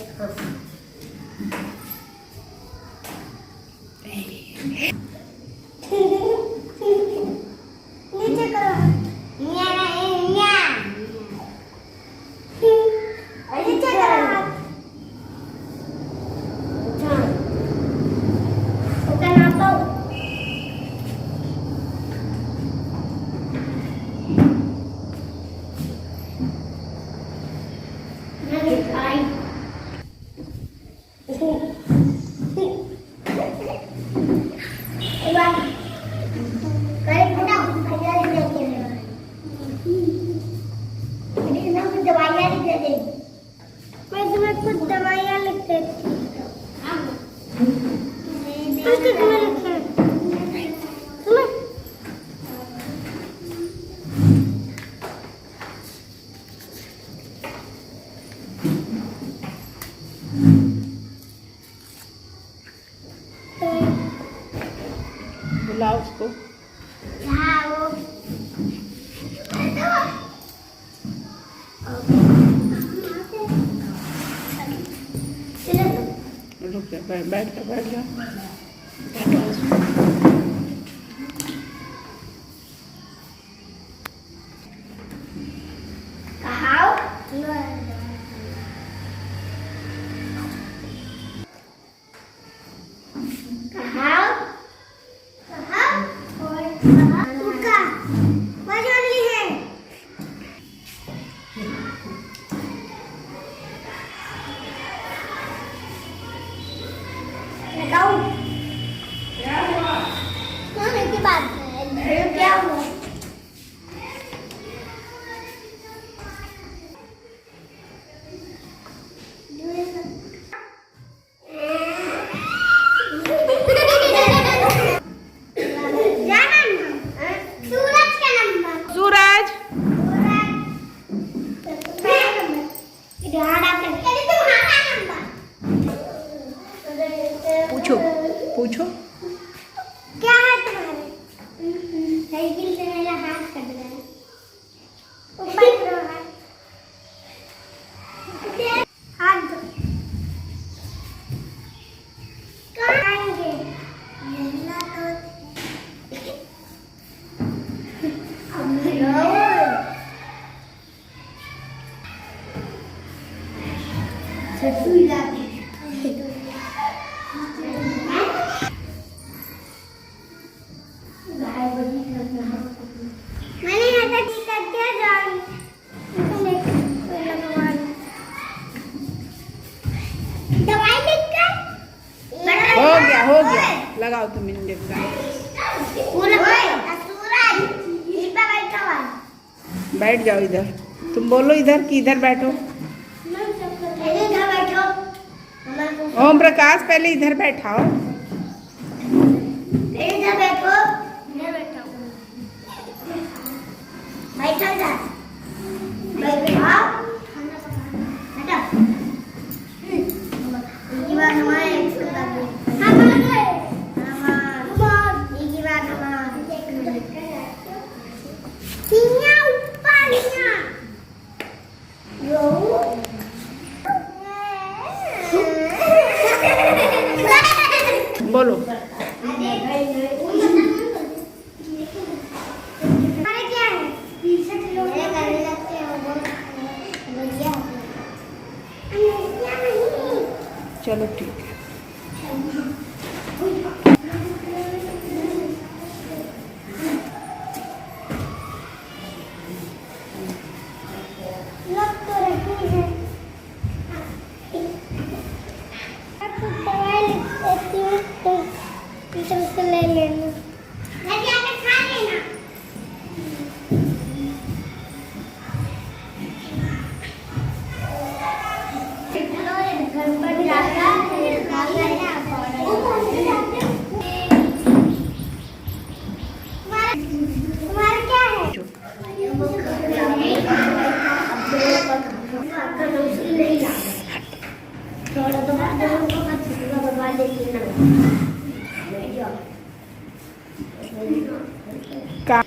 नीचे करो नीचे करो बुलाओ उसको। रुक जा, बैठ जा, बैठ जा। पूछो पूछो क्या है तुम्हारे? साइकिल से मेरा हाथ कट गया है। ऊपर करो हाथ। हाथ दो। कहाँ आएंगे? यल्ला तो मैंने ऐसा ठीक कर दिया जान दवाई लिखकर हो गया लगाओ तुम इंजेक्शन। बैठ जाओ इधर। तुम बोलो इधर कि इधर बैठो। ओम प्रकाश पहले इधर बैठाओ। इधर बैठो। मैं बैठा हूँ। बैठो इधर। बैठो। बैठो। ये बात हमारे एक्स का है। हमारे। ये बात हमारे। तिन्या ऊपर तिन्या। यो। बोलो। चलो ठीक है। ले लेना। खा लेना। का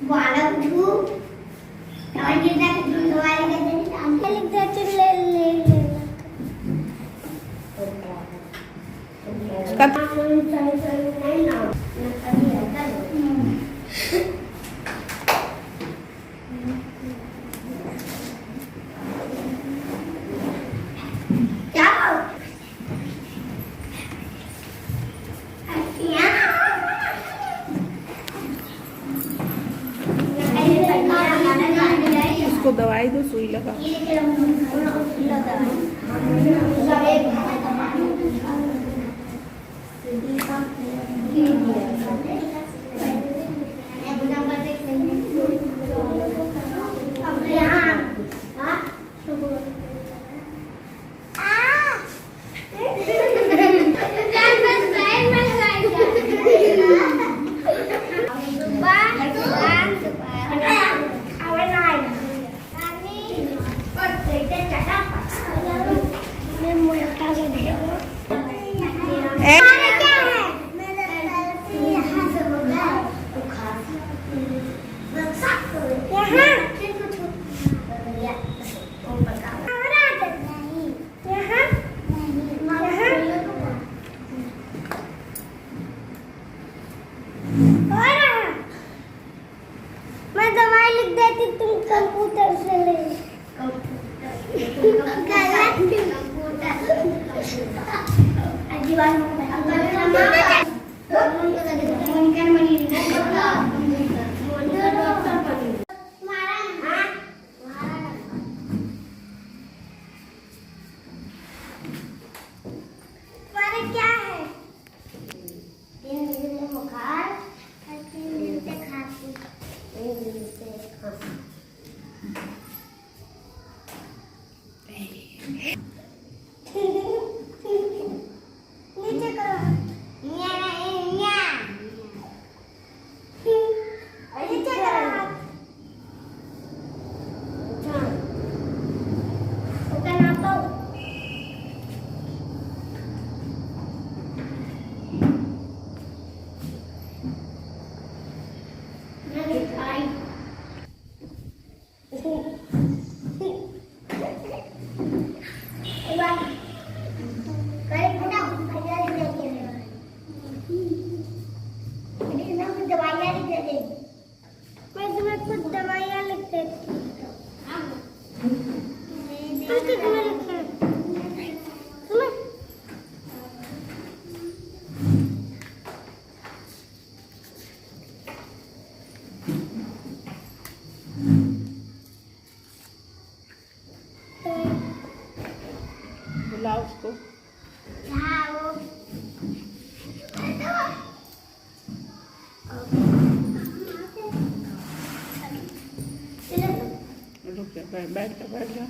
वाला उठू और गिरना के वाले के दिन अंकल लिख देते ले ले ले इसका नहीं ना कभी आता क्या उसको दवाई दो, सुई लगा। मैं दवाई लिख देती, तुम कंप्यूटर से ले। क्या है? 3 दिन से बुखार और 3 दिन से खांसी। 3 दिन से खांसी। नीचे करो। न्या न्या। नीचे करो। ऊपर नापो। मैं तुम्हें कुछ दवाइयाँ लिख देती हूँ। तुम कितने लिखे? तुम्हें? बुलाओ उसको। हाँ वो रुक जा, बैठ जा, बैठ जा।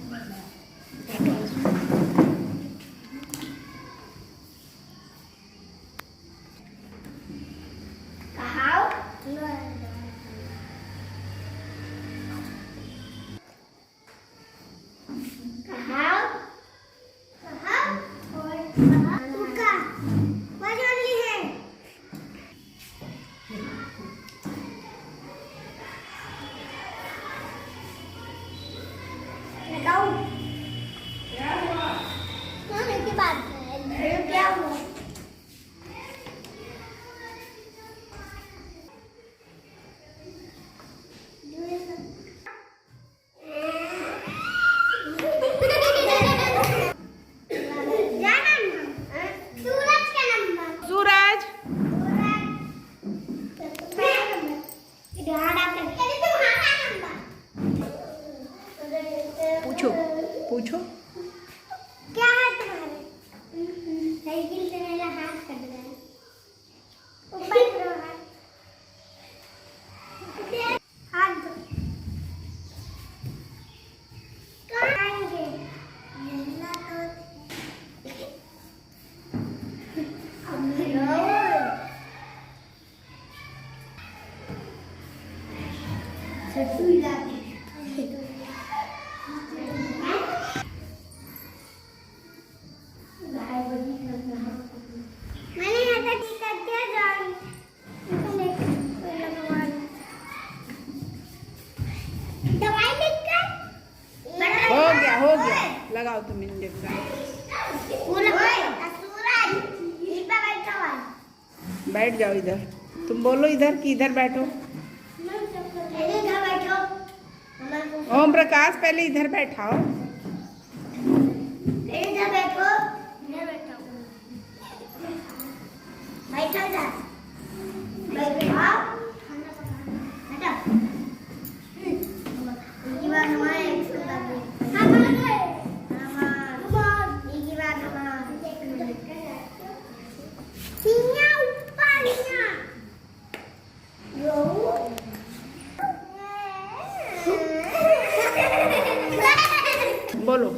कहाओ कहाओ कहाओ और उका what only है बताओ क्या हुआ? की बात है क्या हुआ? सूरज, पूछो पूछो। क्या है तुम्हारे? साइकिल से मेरा हाथ कट गया। ऊपर करो हाथ दो। कहाँ आएंगे? मैंने यहाँ तक कर दिया जान। लगाओ तुम इंजेक्शन। बैठ जाओ इधर। तुम बोलो इधर कि इधर बैठो। ओम प्रकाश पहले इधर बैठाओ। बोलो।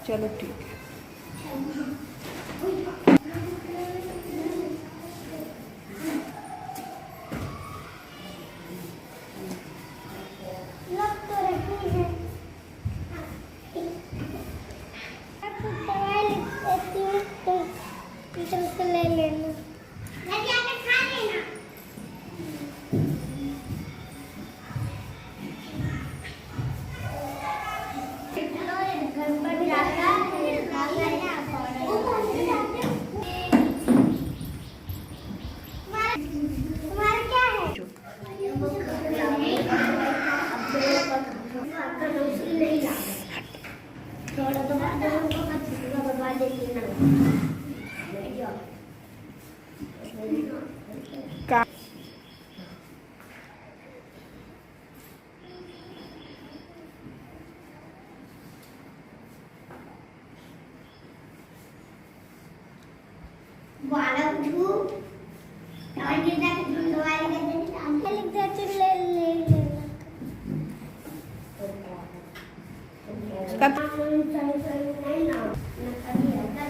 चलो ठीक है। ले लेना खा लेना। तुम्हारा क्या है? थोड़ा तो बर्बाद देना। का बालक धू और गिरना के धुन दवाई के देने आंखें लिख देते ले ले ले कब नहीं ना ना कभी आता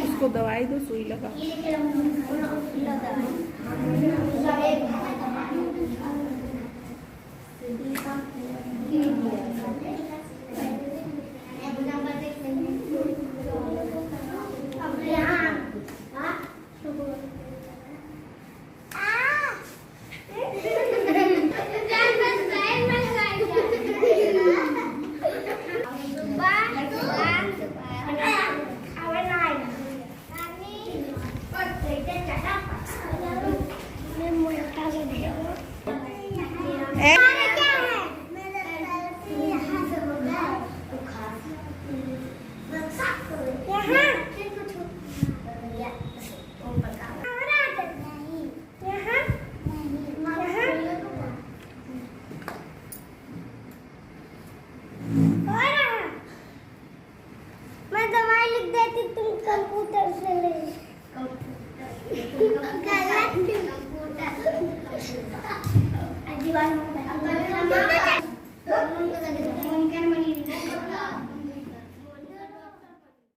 उसको दवाई दो, सुई लगा। मैं दवाई लिख देती, तुम कंप्यूटर से ले। कंप्यूटर